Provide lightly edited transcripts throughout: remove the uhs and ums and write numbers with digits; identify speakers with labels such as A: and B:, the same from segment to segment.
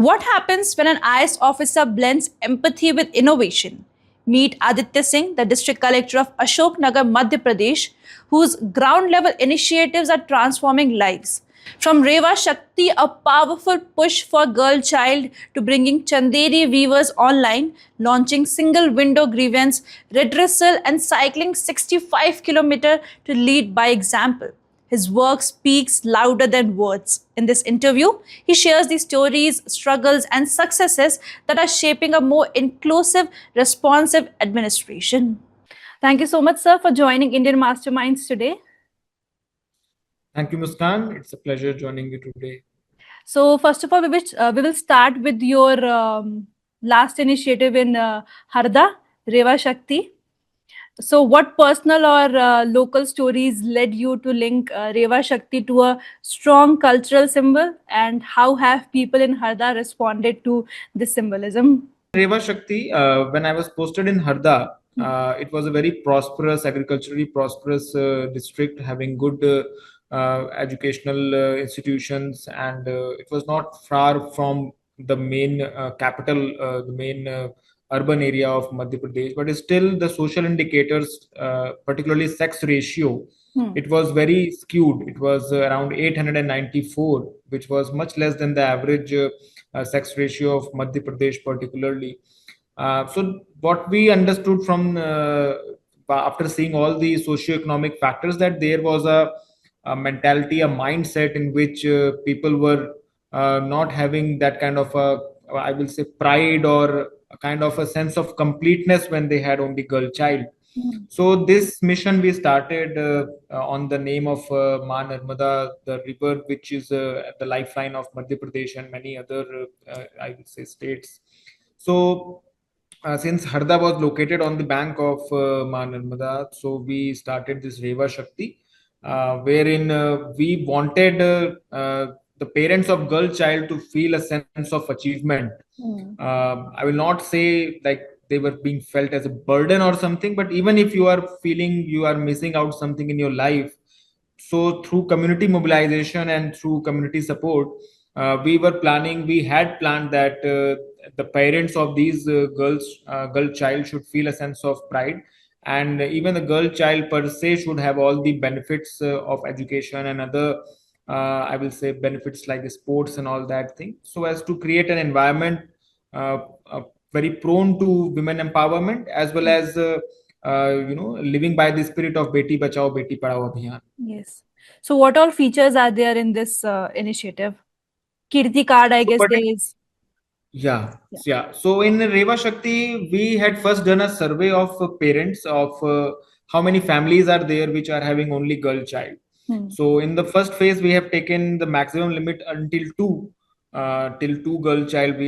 A: What happens when an IS officer blends empathy with innovation? Meet Aditya Singh, the district collector of Ashok Nagar, Madhya Pradesh, whose ground level initiatives are transforming lives. From Reva Shakti, a powerful push for girl child, to bringing Chanderi weavers online, launching single window grievance redressal, and cycling 65 km to lead by example. His work speaks louder than words. In this interview, he shares the stories, struggles, and successes that are shaping a more inclusive, responsive administration. Thank you so much, sir, for joining Indian Masterminds today.
B: Thank you, Muskan. It's a pleasure joining you today.
A: So, first of all, we will start with your last initiative in Harda, Reva Shakti. So, what personal or local stories led you to link Reva Shakti to a strong cultural symbol, and how have people in Harda responded to this symbolism?
B: Reva Shakti, when I was posted in Harda, it was a very prosperous, agriculturally prosperous district, having good educational institutions, and it was not far from the main capital, the main urban area of Madhya Pradesh. But still, the social indicators, particularly sex ratio, it was very skewed. It was around 894, which was much less than the average sex ratio of Madhya Pradesh, particularly. So, what we understood from after seeing all the socio-economic factors, that there was a mentality, a mindset in which people were not having that kind of a, I will say, pride or a kind of a sense of completeness when they had only girl child. So this mission we started on the name of Ma Narmada, the river which is the lifeline of Madhya Pradesh and many other, I would say, states. So since Harda was located on the bank of Ma Narmada, so we started this Reva Shakti, wherein we wanted the parents of girl child to feel a sense of achievement. I will not say like they were being felt as a burden or something, but even if you are feeling you are missing out something in your life, so through community mobilization and through community support, we had planned that the parents of these girl child should feel a sense of pride, and even the girl child per se should have all the benefits of education and other I will say benefits like sports and all that thing, so as to create an environment uh, uh, very prone to women empowerment, as well as living by the spirit of beti bachao beti padhao abhiyan.
A: Yes. So, what all features are there in this initiative? Kirti card, I
B: So,
A: guess
B: but
A: there is.
B: yeah,
A: Yeah.
B: yeah. So in Reva Shakti, we had first done a survey of parents of how many families are there which are having only girl child. So in the first phase, we have taken the maximum limit until two. Till two girl child we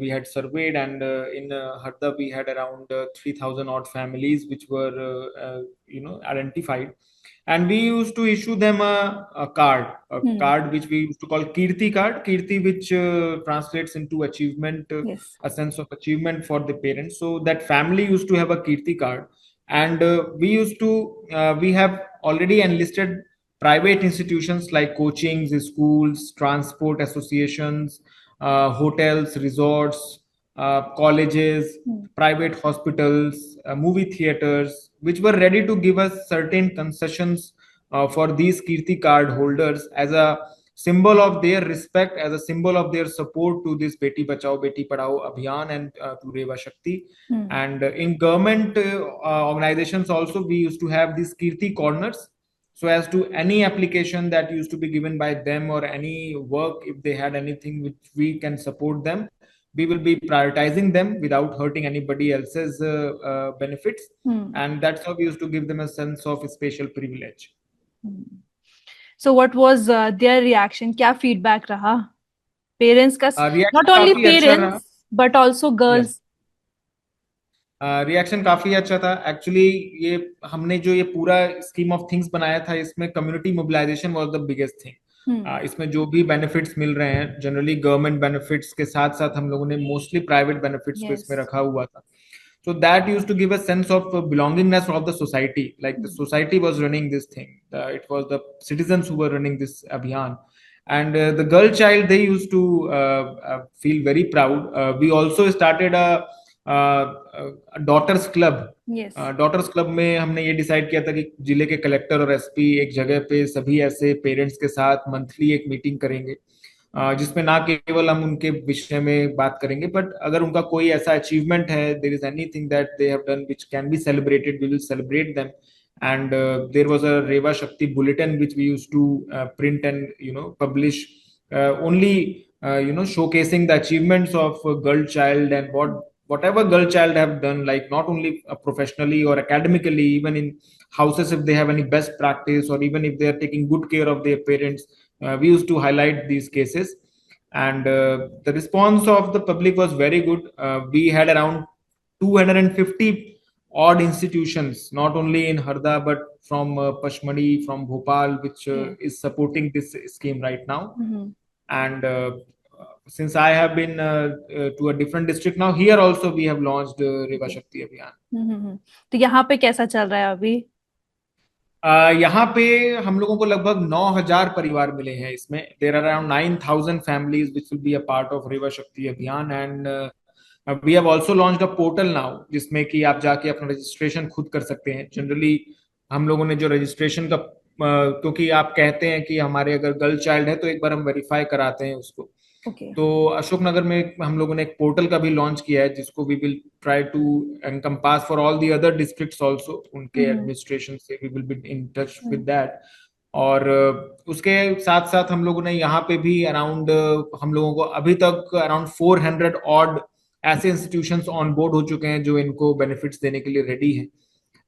B: had surveyed, and in Harda we had around 3,000 odd families which were identified, and we used to issue them a card, card which we used to call Kirti card, Kirti, which translates into achievement,
A: Yes.
B: a sense of achievement for the parents. So that family used to have a Kirti card, and we have already enlisted private institutions like coachings, schools, transport associations, hotels, resorts, colleges, private hospitals, movie theaters, which were ready to give us certain concessions for these Kirti card holders as a symbol of their respect, as a symbol of their support to this Beti Bachao Beti Padhao Abhiyan and to Reva Shakti. And in government organizations also, we used to have these Kirti corners, so as to any application that used to be given by them or any work, if they had anything which we can support them, we will be prioritizing them without hurting anybody else's benefits. And that's how we used to give them a sense of spatial privilege.
A: So, what was their reaction? क्या feedback रहा? Parents का, not
B: reaction
A: only
B: काफी अच्छा रहा.
A: parents but also
B: yes,
A: girls.
B: Reaction काफी अच्छा था actually. ये हमने जो ये पूरा स्कीम ऑफ थिंग्स बनाया था, इसमें community mobilisation was the biggest thing. इसमें जो भी बेनिफिट्स मिल रहे हैं, जनरली गवर्नमेंट बेनिफिट्स के साथ साथ हम लोगों ने मोस्टली प्राइवेट बेनिफिट्स को इसमें रखा हुआ था. So that used to give a sense of belongingness of the society, like the society was running this thing, it was the citizens who were running this abhiyan. And the girl child, they used to feel very proud. We also started a daughters club.
A: Yes.
B: Daughters club में हमने ये decide किया था कि जिले के collector और SP एक जगह पे सभी ऐसे पेरेंट्स के साथ मंथली एक मीटिंग करेंगे, जिसमें ना केवल हम उनके विषय में बात करेंगे, बट अगर उनका कोई ऐसा अचीवमेंट है, there is anything that they have done which can be celebrated, we will celebrate them. And there was a Reva Shakti bulletin which we used to print and publish, only showcasing the achievements of a girl child, and whatever girl child have done, like not only professionally or academically, even in houses, if they have any best practice, or even if they are taking good care of their parents, we used to highlight these cases. And the response of the public was very good. We had around 250 odd institutions, not only in Harda but from Pachmadi, from Bhopal, which is supporting this scheme right now. And since I have been to a different district now, here also we have launched Reva Shakti Abhiyan.
A: तो यहाँ पे कैसा चल रहा है अभी?
B: यहाँ पे हम लोगों को लगभग 9,000 परिवार मिले हैं इसमें. There are around 9,000 families which will be a part of Reva Shakti Abhiyan. And we have also launched a portal now, जिसमें कि आप जाके अपना रजिस्ट्रेशन खुद कर सकते हैं. जनरली हम लोगों ने जो रजिस्ट्रेशन का, क्योंकि आप कहते हैं कि हमारे अगर गर्ल चाइल्ड है तो एक बार हम वेरीफाई कराते हैं उसको. तो अशोकनगर में हम लोगों ने एक पोर्टल का भी लॉन्च किया है, जिसको we will try to encompass for all the other districts also. उनके एडमिनिस्ट्रेशन से we will be in touch with that. और उसके साथ साथ हम लोगों ने यहाँ पे भी अराउंड, हम लोगों को अभी तक अराउंड 400 ऑड ऐसे इंस्टीट्यूशंस ऑन बोर्ड हो चुके हैं जो इनको बेनिफिट्स देने के लिए रेडी हैं.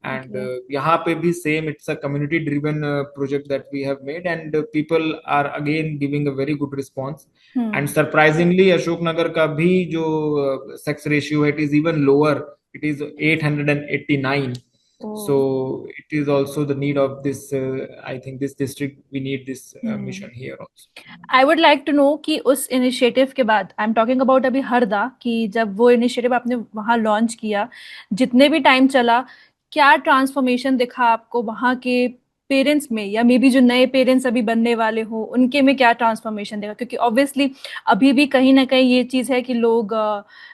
B: And यहाँ पे भी same, it's a community driven project that we have made, and people are again giving a very good response. And surprisingly Ashoknagar का भी जो sex ratio है, it is even lower, it is 889. So it is also the need of this, I think this district, we need this mission here also.
A: I would like to know कि उस initiative के बाद, I am talking about अभी हरदा, कि जब वो initiative आपने वहाँ लॉन्च किया, जितने भी टाइम चला, क्या ट्रांसफॉर्मेशन दिखा आपको वहाँ के पेरेंट्स में, या मे बी जो नए पेरेंट्स अभी बनने वाले हो उनके में क्या ट्रांसफॉर्मेशन देखा? क्योंकि ऑब्वियसली अभी भी कहीं ना कहीं ये चीज़ है कि लोग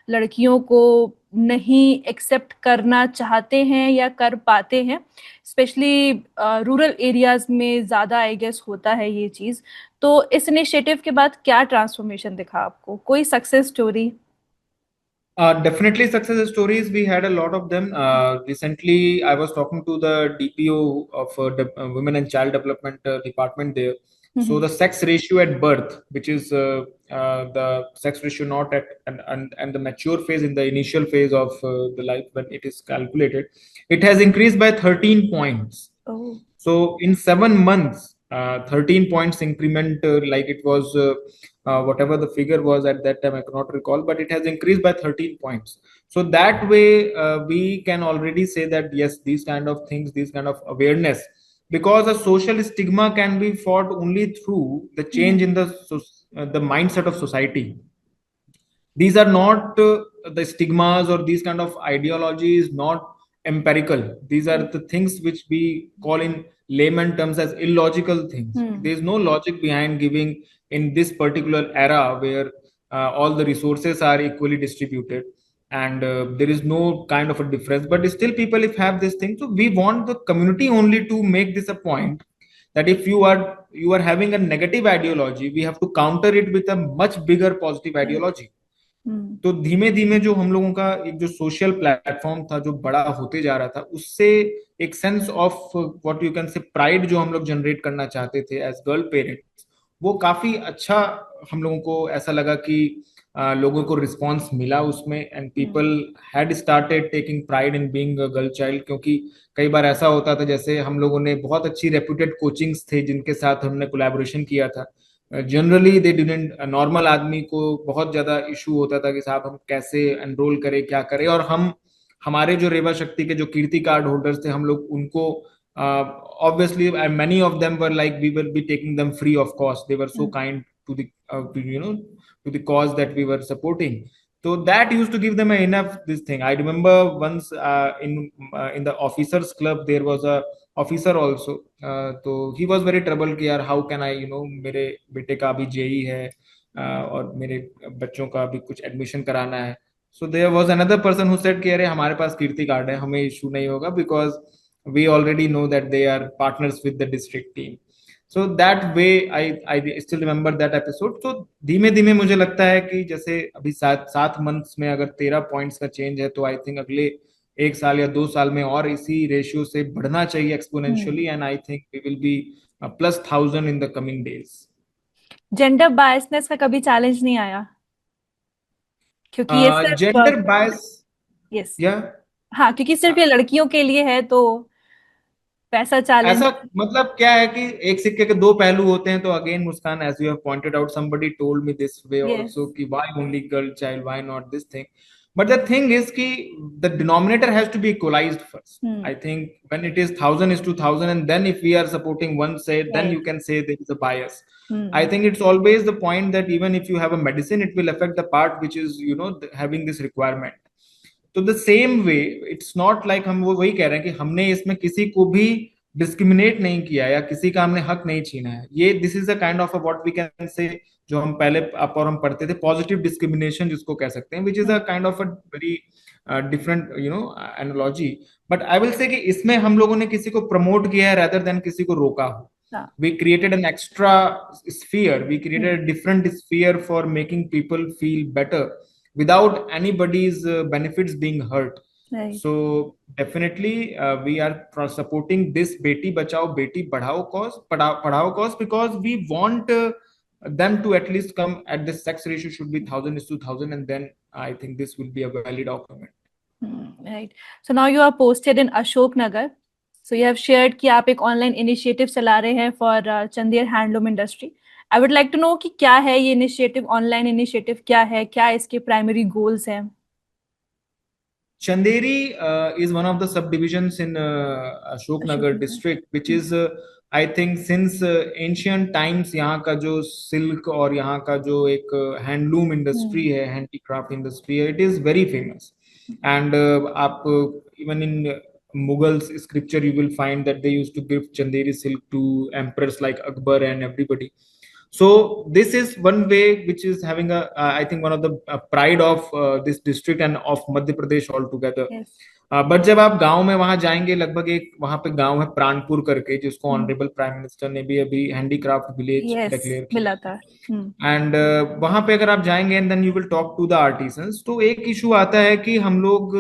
A: लड़कियों को नहीं एक्सेप्ट करना चाहते हैं या कर पाते हैं, स्पेशली रूरल एरियाज में ज़्यादा आई गेस होता है ये चीज़. तो इस इनिशिएटिव के बाद क्या ट्रांसफॉर्मेशन दिखा आपको? कोई success story?
B: Definitely success stories. We had a lot of them. Recently, I was talking to the DPO of Women and Child Development Department there. So the sex ratio at birth, which is the sex ratio not at and the mature phase, in the initial phase of the life when it is calculated, it has increased by 13 points. So in 7 months, 13 points increment, like it was whatever the figure was at that time, I cannot recall, but it has increased by 13 points. So that way we can already say that yes, these kind of things, these kind of awareness, because a social stigma can be fought only through the change in the mindset of society. These are not the stigmas or these kind of ideologies, not empirical. These are the things which we call in layman terms as illogical things. There is no logic behind giving in this particular era where all the resources are equally distributed, and there is no kind of a difference, but still people if have this thing. So we want the community only to make this a point, that if you are having a negative ideology, we have to counter it with a much bigger positive ideology. तो धीमे धीमे जो हम लोगों का एक जो social platform था जो बड़ा होते जा रहा था, उससे एक sense of what you can say pride जो हम लोग जनरेट करना चाहते थे एज गर्ल पेरेंट्स, वो काफी अच्छा हम लोगों को ऐसा लगा कि लोगों को रिस्पांस मिला उसमें, and people had started taking pride in being a girl child. क्योंकि कई बार ऐसा होता था, जैसे हम लोगों ने बहुत अच्छी रेप्यूटेड कोचिंग्स थे जिनके साथ हमने कोलैबोरेशन किया था, जनरली दे डिडंट, नॉर्मल आदमी को बहुत ज्यादा इशू होता था कि साहब हम कैसे एनरोल करें, क्या करें. और हम हमारे जो रेवा शक्ति के जो कीर्ति कार्ड होल्डर्स थे, हम लोग उनको obviously many of them were like we will be taking them free of cost. They were so kind to the to the cause that we were supporting. So that used to give them enough this thing. I remember once in the officers club there was a officer also. तो he was very trouble कि यार how can I मेरे बेटे का अभी JEE है, और मेरे बच्चों का भी कुछ एडमिशन कराना है। So there was another person who said कि अरे हमारे पास कीर्ति कार्ड है, हमें इशू नहीं होगा, because we already know that they are partners with the district team. So that way I still remember that episode. तो धीमे धीमे मुझे लगता है कि जैसे अभी 7 मंथ्स में अगर 13 पॉइंट्स का चेंज है, तो आई थिंक अगले 1 साल या 2 साल में और इसी रेशियो से बढ़ना चाहिए exponentially, and I think we will be +1000 in the coming days.
A: Gender biasness का कभी चैलेंज नहीं आया? क्योंकि ये सिर्फ,
B: जेंडर बायस
A: यस,
B: या
A: हाँ, क्योंकि सिर्फ ये लड़कियों के लिए है, तो वैसा चैलेंज।
B: ऐसा मतलब क्या है कि एक सिक्के के दो पहलू होते हैं। तो again Muskan, as you have pointed out, somebody told me this way
A: yes.
B: also कि why only girl child, why not this thing? But the thing is कि the denominator has to be equalized first. I think when it is 1000 is to 1000, and then if we are supporting one side, then you
A: right.
B: can say there is a bias. I think it's always the point that even if you have a medicine, it will affect the part which is having this requirement. तो the same way it's not like, हम वो वही कह रहे हैं कि हमने इसमें किसी को भी डिस्क्रिमिनेट नहीं किया या किसी का हमने हक नहीं छीना है। ये this is a kind of what we can say, जो हम पहले आप और हम पढ़ते थे, पॉजिटिव डिस्क्रिमिनेशन जिसको कह सकते हैं, which is a kind of a very different analogy. But I will say कि इसमें हम लोगों ने किसी को प्रमोट किया है रेदर देन किसी को रोका हो। We created an extra sphere, we created a different sphere for making people feel better without anybody's benefits being hurt.
A: Right.
B: So definitely we are supporting this beti bachao beti padhao cause because we want them to at least come at the sex ratio should be 1000 is to 1000, and then I think this will be a valid argument.
A: Right. So now you are posted in Ashok Nagar. So you have shared कि आप एक online initiative चला रहे हैं for Chanderi handloom industry. I would like to know कि क्या है ये इनिशिएटिव, ऑनलाइन इनिशिएटिव क्या है, क्या इसके प्राइमरी गोल्स हैं?
B: Chanderi is one of the subdivisions in Ashok
A: Ashok
B: Nagar
A: Nagar.
B: district, which is I think since ancient times यहाँ का जो सिल्क और यहाँ का जो एक हैंडलूम इंडस्ट्री है, हैंडीक्राफ्ट इंडस्ट्री है, it is very famous. And आप even in Mughals scripture you will find that they used to give Chanderi silk to emperors like Akbar and everybody. So this is one way which is having a I think one of the pride of this district and of Madhya Pradesh altogether.
A: Yes.
B: But जब आप गांव में वहां जाएंगे, लगभग एक वहां पे गांव है प्राणपुर करके, जिसको ऑनरेबल प्राइम मिनिस्टर ने भी अभी हैंडीक्राफ्ट विलेज
A: यस,
B: डिक्लेयर
A: मिला
B: किया।
A: था।
B: एंड वहां पे अगर आप जाएंगे and then you will talk to the artisans, तो एक इशू आता है कि हम लोग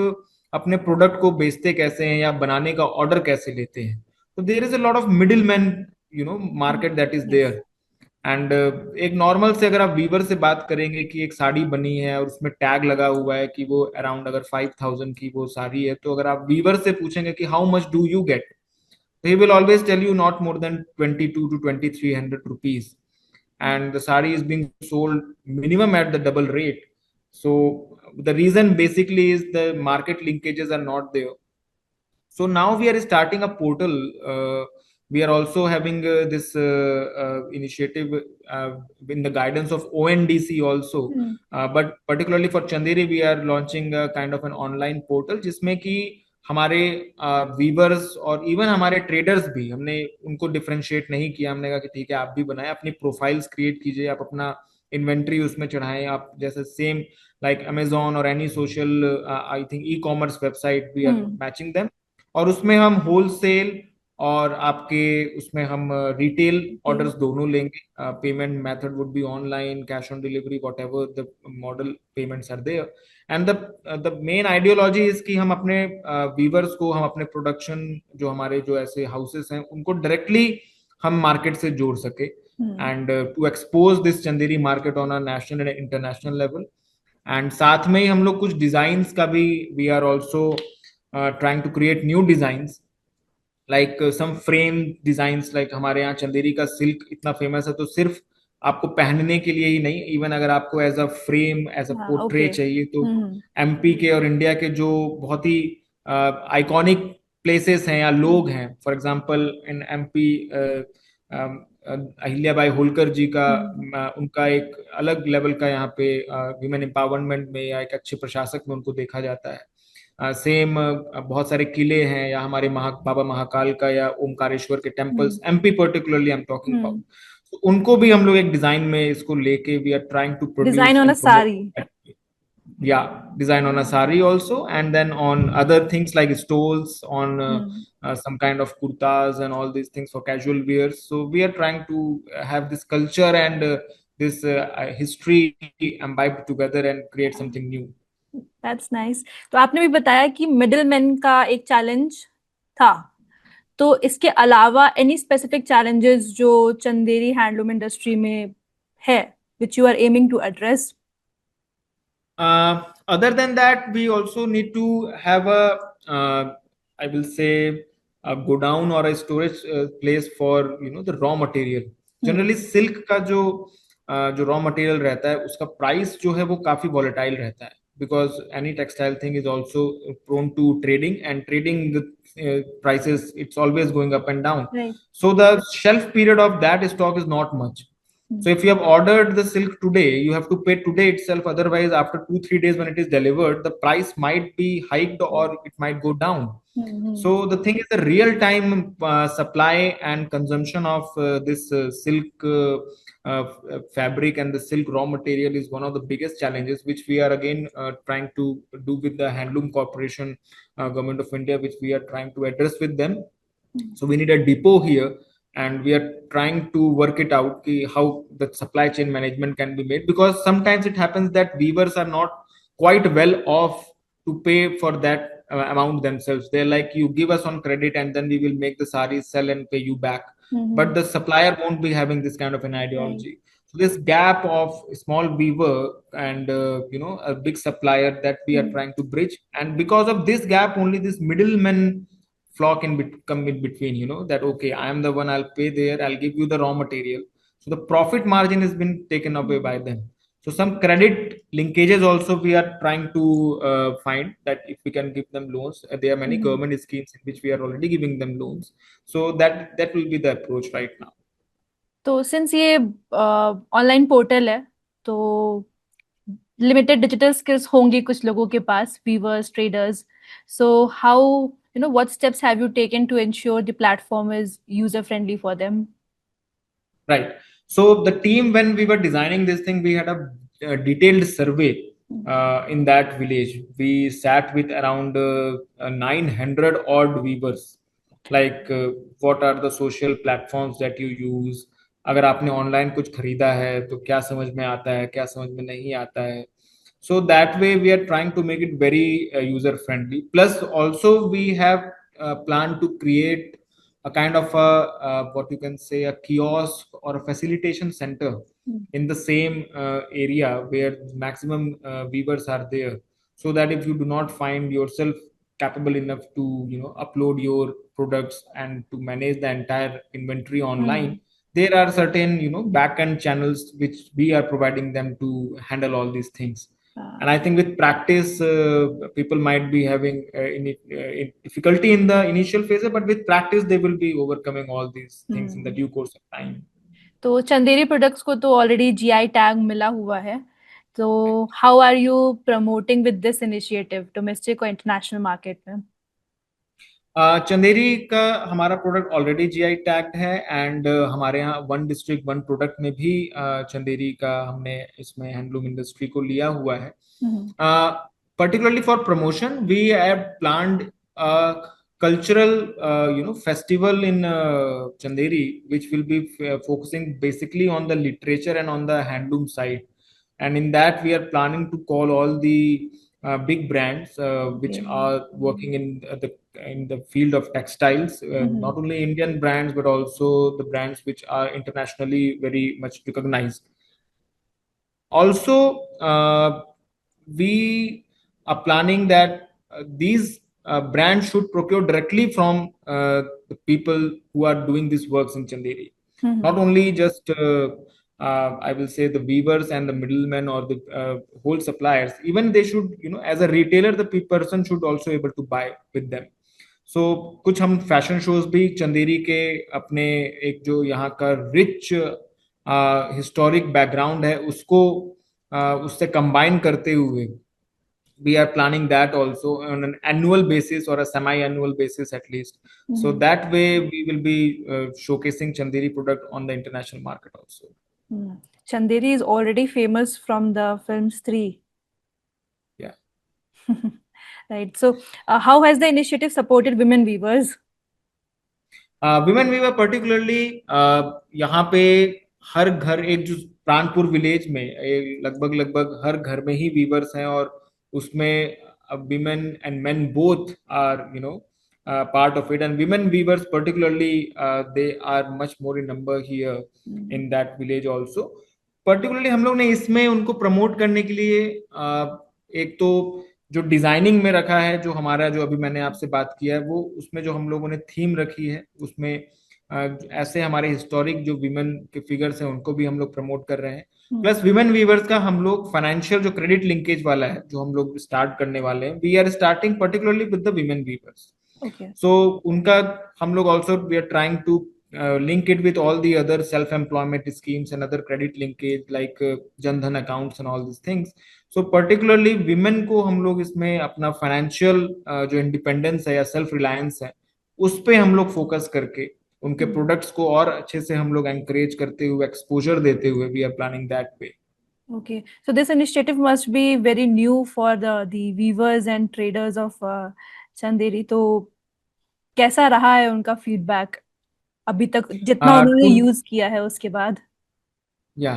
B: अपने प्रोडक्ट को बेचते कैसे हैं या बनाने का ऑर्डर कैसे लेते हैं। तो there is a lot of middle man market that is
A: yes.
B: There. And एक नॉर्मल से अगर आप वीवर से बात करेंगे कि एक साड़ी बनी है और उसमें टैग लगा हुआ है कि वो अराउंड अगर 5000 की वो साड़ी है, तो अगर आप वीवर से पूछेंगे कि how much do you get, he will always tell you not more than 22 to 2300 rupees, and the sari is being sold minimum at the double rate. So the reason basically is the market linkages are not there. So now we are starting a portal. We are also having this initiative in the guidance of ONDC also. But particularly for Chanderi, we are launching a kind of an online portal जिसमें कि हमारे viewers और even हमारे traders भी, हमने उनको differentiate नहीं किया। हमने कहा कि ठीक है, आप भी बनाएं, अपनी प्रोफाइल्स क्रिएट कीजिए, आप अपना इन्वेंट्री उसमें चढ़ाएं, आप जैसे सेम लाइक अमेजोन और any social I think e commerce website, we are matching them. और उसमें हम होलसेल और आपके उसमें हम रिटेल ऑर्डर्स दोनों लेंगे। Payment method would be online, cash on delivery, whatever the model payments are there. And the main ideology is कि हम अपने वीवर्स को, हम अपने प्रोडक्शन जो हमारे जो ऐसे हाउसेस हैं उनको डायरेक्टली हम मार्केट से जोड़ सके, and to expose this Chanderi market on a national and international level. And साथ में ही हम लोग कुछ डिजाइन्स का भी, we are also trying to create new designs like some frame designs, like हमारे यहाँ चंदेरी का सिल्क इतना फेमस है, तो सिर्फ आपको पहनने के लिए ही नहीं, इवन अगर आपको as a frame, as a portrait चाहिए, तो एमपी के और इंडिया के जो बहुत ही आइकॉनिक प्लेसेस हैं या लोग हैं, for example in MP Ahilyabai Holkar ji का उनका एक अलग लेवल का यहाँ पे विमेन एम्पावरमेंट में या एक अच्छे प्रशासक में उनको देखा जाता है। सेम बहुत सारे किले हैं, या हमारे बाबा महाकाल का या ओमकारेश्वर के temples, MP particularly I am talking about, तो उनको भी हम लोग एक डिजाइन में इसको लेके we are trying to
A: design
B: produce
A: on a
B: and
A: sari.
B: Promote. Yeah, design on a sari also, and then on other things like stoles, on some kind of kurtas and all these things for casual wear. So we are trying to have this culture and this history imbibed together and create something new.
A: That's nice. तो आपने भी बताया कि middle man का एक challenge था, तो इसके अलावा एनी स्पेसिफिक चैलेंजेस जो चंदेरी हैंडलूम इंडस्ट्री में है which you are aiming to address?
B: Other than that, we also need to have a, I will say, a godown or a storage place for the raw material. Generally, silk का जो raw material रहता है, उसका price जो है वो काफी volatile रहता है, because any textile thing is also prone to trading, and trading prices, it's always going up and down.
A: Right.
B: So the shelf period of that stock is not much. So if you have ordered the silk today, you have to pay today itself. Otherwise, after 2-3 days when it is delivered, the price might be hiked or it might go down. So the thing is, the real time supply and consumption of this silk fabric and the silk raw material is one of the biggest challenges, which we are again trying to do with the Handloom Corporation, Government of India, which we are trying to address with them. So we need a depot here, and we are trying to work it out how the supply chain management can be made, because sometimes it happens that weavers are not quite well off to pay for that amount themselves. They're like, you give us on credit and then we will make the saris, sell and pay you back. But the supplier won't be having this kind of an ideology. So this gap of small weaver and a big supplier that we are trying to bridge, and because of this gap only this middlemen flock come in between, that okay, I am the one, I'll pay there, I'll give you the raw material, so the profit margin has been taken away by them. So some credit linkages also we are trying to find, that if we can give them loans, there are many government schemes in which we are already giving them loans, so that will be the approach right now.
A: तो since ये online portal है, तो limited digital skills होंगी कुछ लोगों के पास, weavers, traders. So how what steps have you taken to ensure the platform is user friendly for them?
B: Right. So the team, when we were designing this thing, we had a detailed survey in that village. We sat with around 900 odd weavers, like what are the social platforms that you use, अगर आपने online कुछ खरीदा है तो क्या समझ में आता है, क्या समझ में नहीं आता है. So that way we are trying to make it very user friendly. Plus also we have planned to create a kind of what you can say, a kiosk or a facilitation center in the same area where maximum weavers are there, so that if you do not find yourself capable enough to upload your products and to manage the entire inventory online, there are certain back end channels which we are providing them to handle all these things. And I think with practice, people might be having difficulty in the initial phase, but with practice, they will be overcoming all these things in the due course of time.
A: तो Chanderi products को तो already GI tag मिला हुआ है, तो how are you promoting with this initiative domestic और international market में?
B: चंदेरी का हमारा प्रोडक्ट ऑलरेडी जीआई टैग्ड है, एंड हमारे यहाँ वन डिस्ट्रिक्ट वन प्रोडक्ट में भी चंदेरी का हमने इसमें हैंडलूम इंडस्ट्री को लिया हुआ है. Particularly for promotion, we have planned a cultural festival in Chanderi, which will be focusing basically on the literature and on the handloom side. And in that we are planning to call all the big brands which are working in the field of textiles, not only Indian brands but also the brands which are internationally very much recognized. Also, we are planning that these brands should procure directly from the people who are doing these works in Chanderi. Not only just I will say the weavers and the middlemen or the whole suppliers. Even they should, as a retailer, the person should also able to buy with them. So कुछ हम fashion shows भी चंदेरी के अपने एक जो यहाँ का rich historic background है उसको उससे कंबाइन करते हुए we are planning that also on an annual basis or a semi-annual basis at least. So that way we will be showcasing Chanderi product on the international market also.
A: Chanderi is already famous from the films 3.
B: Yeah.
A: Right. So, how has the initiative supported women weavers?
B: Women weaver particularly यहाँ पे हर घर, एक जो Pranpur village में लगभग लगभग हर घर में ही वीवर्स हैं, और उसमें women and men both are part of it, and women weavers particularly they are much more in number here in that village also. Particularly हम लोग ने इसमें उनको प्रमोट करने के लिए एक तो जो डिजाइनिंग में रखा है, जो हमारा जो अभी मैंने आपसे बात किया है, वो उसमें जो हम लोगों ने थीम रखी है, उसमें ऐसे हमारे हिस्टोरिक जो विमेन के फिगर्स हैं उनको भी हम लोग प्रमोट कर रहे हैं। प्लस विमेन वीवर्स का हम लोग फाइनेंशियल जो क्रेडिट लिंकेज वाला है जो हम लोग स्टार्ट करने वाले हैं, we are starting particularly with the women weavers. So उनका हम लोग also we are trying to link it with all the other self-employment schemes and other credit linkage like Jan Dhan accounts and all these things. So particularly women को हम लोग इसमें अपना financial जो independence है या सेल्फ रिलायंस है, उस पे हम लोग फोकस करके उनके प्रोडक्ट्स को और अच्छे से हम लोग एनकरेज करते हुए, एक्सपोजर देते हुए, we are planning that way.
A: Okay, so this initiative must be very new for the weavers and traders of Chanderi. तो कैसा रहा है उनका फीडबैक अभी तक, जितना उन्होंने यूज किया है उसके बाद?
B: या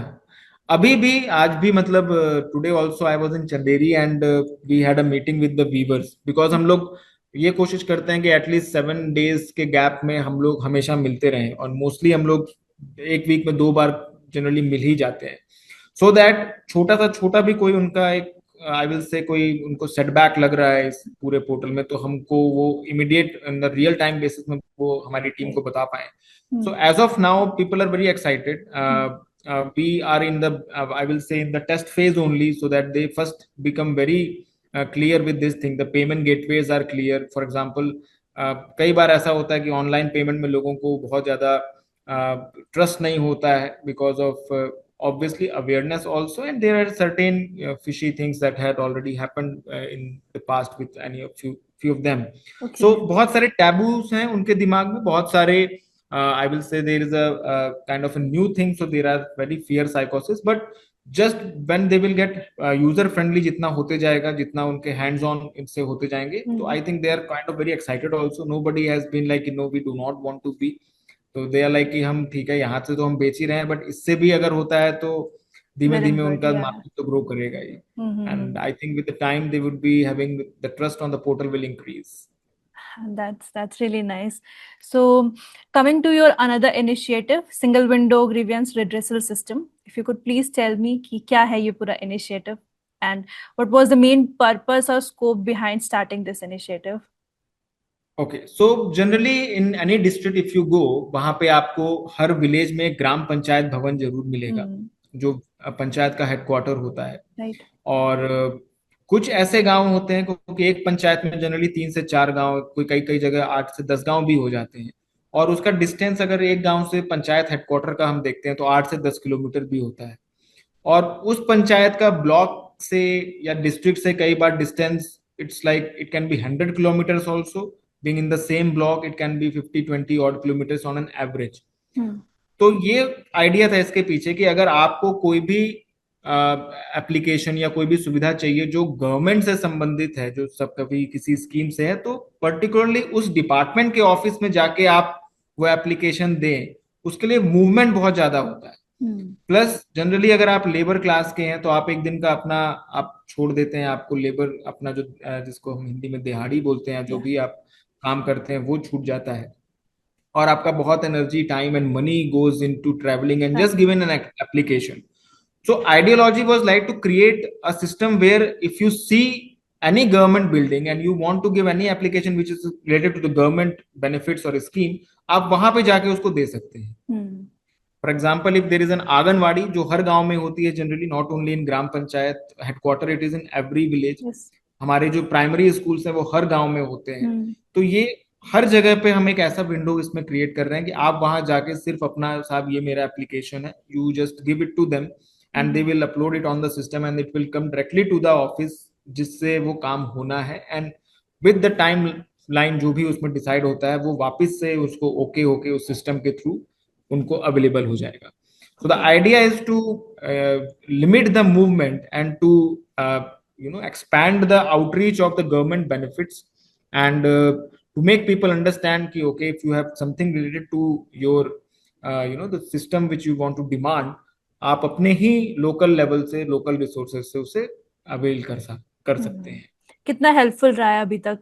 B: अभी भी आज भी मतलब today also I was in Chanderi and we had a meeting with the weavers, because हम लोग ये कोशिश करते हैं कि एटलीस्ट 7 days के गैप में हम लोग हमेशा मिलते रहें, और मोस्टली हम लोग एक वीक में 2 बार जनरली मिल ही जाते हैं, सो दैट छोटा भी कोई उनका एक आई विल से कोई उनको सेटबैक लग रहा है इस पूरे पोर्टल में, तो हमको वो immediate in the real time basis में वो हमारी टीम को बता पाए। So as of now, people are very excited. We are in the, I will say, in the test phase only, so that they first become very clear with this thing. The payment gateways are clear. For example, कई बार ऐसा होता है कि online payment में लोगों को बहुत ज्यादा ट्रस्ट नहीं होता है because of obviously awareness also, and there are certain fishy things that had already happened in the past with any of few of them. So बहुत सारे taboos हैं उनके दिमाग में, बहुत सारे I will say there is a kind of a new thing, so there are very fear psychosis, but just when they will get user friendly, जितना होते जाएगा, जितना उनके hands on इनसे होते जाएंगे, तो I think they are kind of very excited also. Nobody has been like, no, we do not want to be, तो they are like कि हम ठीक है यहाँ से तो हम बेच ही रहे हैं, बट इससे भी अगर होता है तो धीमे धीमे उनका मार्केट तो ग्रो करेगा ही, and I think with the time they would be having the trust on the portal will increase.
A: That's really nice. So coming to your another initiative, single window grievance redressal system, if you could please tell me कि क्या है ये पूरा initiative and what was the main purpose or scope behind starting this initiative?
B: Okay, so generally in any district if you go, वहां पे आपको हर village में एक ग्राम पंचायत भवन जरूर मिलेगा, जो पंचायत का हेडक्वार्टर होता है।
A: Right.
B: और कुछ ऐसे गांव होते हैं क्योंकि एक पंचायत में जनरली 3 से 4 गांव, कोई कई जगह 8 से 10 गांव भी हो जाते हैं, और उसका डिस्टेंस अगर एक गांव से पंचायत हेडक्वार्टर का हम देखते हैं तो 8 से 10 किलोमीटर भी होता है, और उस पंचायत का ब्लॉक से या डिस्ट्रिक्ट से कई बार distance it's like it can be 100 kilometres also, being in the same block it can be 50-20 odd kilometers on an average. तो ये आइडिया था इसके पीछे कि अगर आपको कोई भी एप्लीकेशन या कोई भी सुविधा चाहिए जो गवर्नमेंट से संबंधित है, जो सब कभी किसी स्कीम से है, तो पर्टिकुलरली उस डिपार्टमेंट के ऑफिस में जाके आप वो एप्लीकेशन दें, उसके लिए मूवमेंट बहुत ज्यादा होता है। प्लस जनरली अगर आप लेबर क्लास के हैं तो आप एक दिन का अपना आप छोड़ देते हैं, आपको लेबर अपना जो जिसको हम हिंदी में दिहाड़ी बोलते हैं, जो भी आप काम करते हैं वो छूट जाता है, और आपका बहुत energy, time and money goes into travelling and just given an application. So ideology was like to create a system where if you see any government building and you want to give any application which is related to the government benefits or a scheme, आप वहां पे जाके उसको दे सकते हैं. For example, if there is an anganwadi जो हर गांव में होती है generally, not only in gram panchayat headquarter, it is in every village. हमारे जो प्राइमरी स्कूल्स हैं वो हर गांव में होते हैं. तो ये हर जगह पे हम एक ऐसा विंडो इसमें क्रिएट कर रहे हैं कि आप वहां जाके सिर्फ अपना, साहब ये मेरा एप्लीकेशन है, you just give it to them and they will upload it on the system and it will come directly to the office जिससे वो काम होना है, and with the time line जो भी उसमें डिसाइड होता है वो वापस से उसको ओके होके उस सिस्टम के थ्रू उनको अवेलेबल हो जाएगा. So the
A: Okay.
B: idea is to limit the movement and to expand the outreach of the government benefits, and to make people understand कि okay, if you have something related to your the system which you want to demand, आप अपने ही local level से, local resources से उसे avail कर सकते हैं.
A: कितना हेल्पफुल रहा है अभी तक?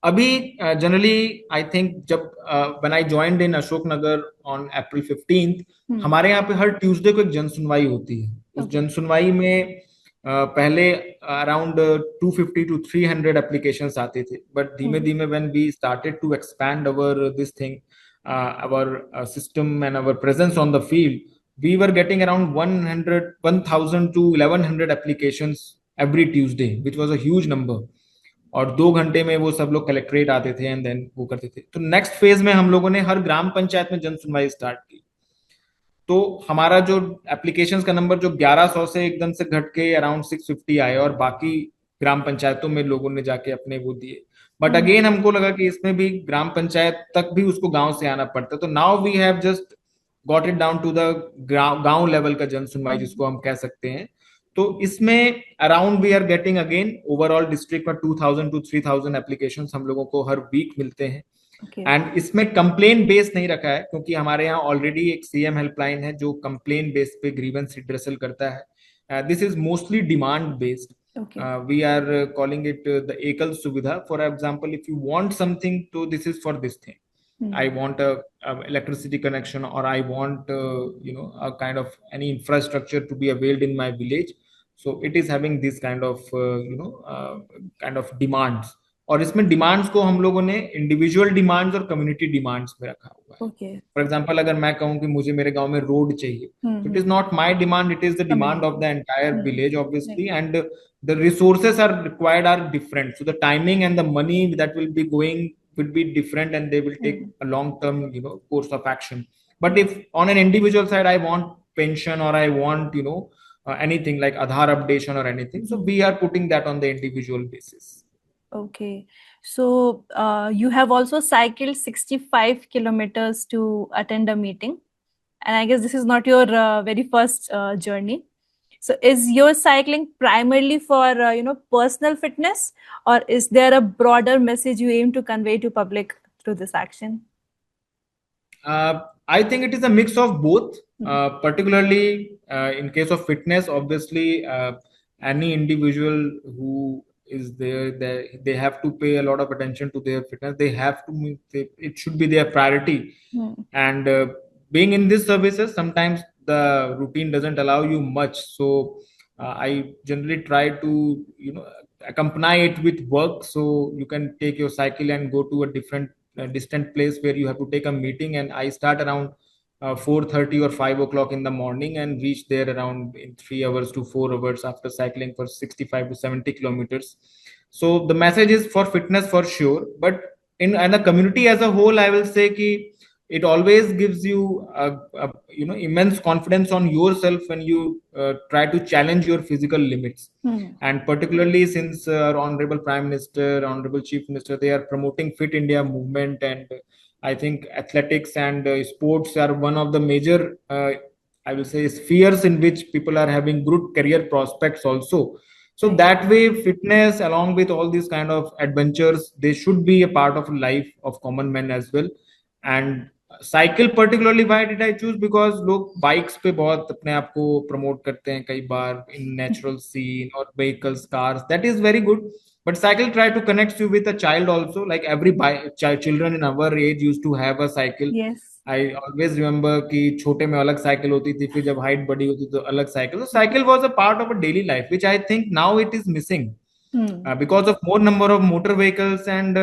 B: अभी जनरली आई थिंक जब when I joined in Ashok Nagar on April 15th, हमारे यहाँ पे हर ट्यूसडे को एक जन सुनवाई होती है. उस जन सुनवाई में पहले अराउंड 250 to 300 एप्लीकेशंस आते थे, बट धीमे धीमे when we started to expand our this thing, our system and our presence on the field, we were getting around 1,000 to 1,100 applications every Tuesday, which was a huge number. और 2 घंटे में वो सब लोग कलेक्ट्रेट आते थे एंड देन वो करते थे. तो नेक्स्ट फेज में हम लोगों ने हर ग्राम पंचायत में जन सुनवाई स्टार्ट की. तो हमारा जो एप्लीकेशंस का नंबर जो 1100 से एकदम से घट के अराउंड 650 आए, और बाकी ग्राम पंचायतों में लोगों ने जाके अपने वो दिए. बट अगेन हमको लगा कि इसमें भी ग्राम पंचायत तक भी उसको गांव से आना पड़ता है. तो now we have just got it down to the गांव लेवल का जन सुनवाई जिसको हम कह सकते हैं. तो इसमें around we are getting again overall district में 2,000 to 3,000 एप्लीकेशंस हम लोगों को हर वीक मिलते हैं. एंड इसमें कंप्लेन बेस नहीं रखा है, क्योंकि हमारे यहाँ ऑलरेडी एक सीएम हेल्पलाइन है जो कंप्लेन बेस पे ग्रीवेंस रिड्रेसल करता है. This is mostly demand based. We are calling it the Ekal Suvidha. For example, if you want something, to this is for this thing. I want a electricity connection, or I want a kind of any infrastructure to be availed in my village. So it is having this kind of kind of demands. और इसमें demands को हम लोगों ने individual demands और community demands में रखा हुआ है. फॉर एग्जांपल, अगर मैं कहूँ कि मुझे मेरे गांव में रोड चाहिए, तो it is not my demand, it is the demand of the entire village obviously, and the resources are required are different, so the timing and the money that will be going will be different, and they will take a long term course of action. But if on an individual side I want pension, or I want anything like Aadhaar updation or anything, so we are putting that on the individual basis.
A: Okay, so you have also cycled 65 kilometers to attend a meeting, and I guess this is not your very first journey. So is your cycling primarily for personal fitness, or is there a broader message you aim to convey to public through this action?
B: I think it is a mix of both. Particularly in case of fitness, obviously any individual who is there, they have to pay a lot of attention to their fitness. They have to, it should be their priority. And being in these services, sometimes the routine doesn't allow you much, so I generally try to accompany it with work, so you can take your cycle and go to a different distant place where you have to take a meeting, and I start around 4:30 or 5 o'clock in the morning and reach there around in 3 hours to 4 hours after cycling for 65 to 70 kilometers. So the message is for fitness for sure, but in and the community as a whole, I will say ki it always gives you a immense confidence on yourself when you try to challenge your physical limits. And particularly since our honorable prime minister, honorable chief minister, they are promoting fit India movement, and I think athletics and sports are one of the major I will say spheres in which people are having good career prospects also. So that way, fitness along with all these kind of adventures, they should be a part of life of common men as well. And cycle particularly why did I choose, because लोग bikes पे बहुत अपने आप को promote करते हैं कई बार in natural scene और vehicles, cars, that is very good, but cycle try to connect you with a child also, like every children in our age used to have a cycle.
A: Yes.
B: I always remember कि छोटे में अलग cycle होती थी, फिर जब height बड़ी होती तो अलग cycle. So cycle was a part of a daily life, which I think now it is missing because of more number of motor vehicles and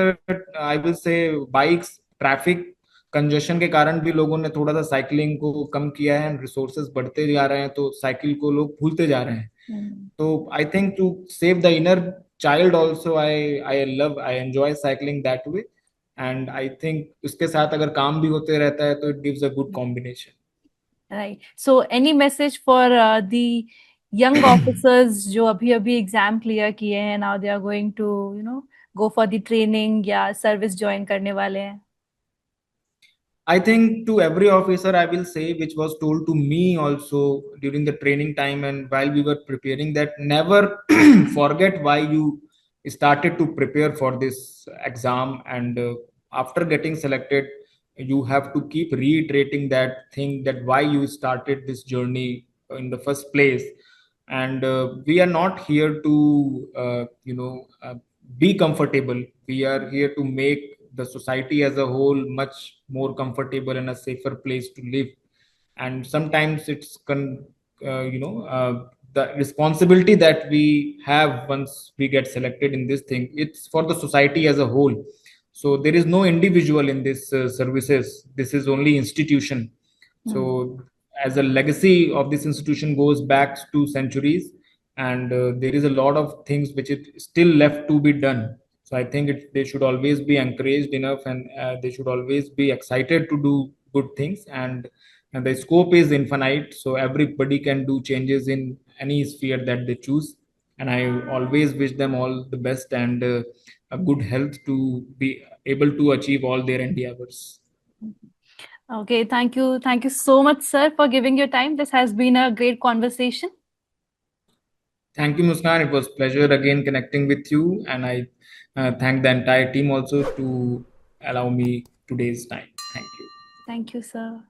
B: I will say bikes, traffic congestion के कारण भी लोगों ने थोड़ा सा cycling को कम किया है, एंड रिसोर्सेज बढ़ते जा रहे हैं, तो साइकिल को लोग भूलते जा रहे हैं. तो I think to save the inner child also I enjoy cycling that way, and I think उसके साथ अगर काम भी होते रहता है तो it gives a good combination.
A: Right. So any message for the young officers जो अभी अभी एग्जाम क्लियर किए हैं, now they are going to go for the training या सर्विस ज्वाइन करने वाले हैं?
B: I think to every officer, I will say, which was told to me also during the training time and while we were preparing, that never forget why you started to prepare for this exam. And after getting selected, you have to keep reiterating that thing, that why you started this journey in the first place. And we are not here to, be comfortable. We are here to make the society as a whole much more comfortable and a safer place to live. And sometimes it's the responsibility that we have once we get selected in this thing, it's for the society as a whole. So there is no individual in this services, this is only institution. So as a legacy of this institution goes back to centuries, and there is a lot of things which is still left to be done. So I think they should always be encouraged enough, and they should always be excited to do good things. And the scope is infinite, so everybody can do changes in any sphere that they choose. And I always wish them all the best and a good health to be able to achieve all their endeavors.
A: Okay, thank you. Thank you so much, sir, for giving your time. This has been a great conversation.
B: Thank you, Muskan. It was pleasure again connecting with you, and I thank the entire team also to allow me today's time. Thank you.
A: Thank you, sir.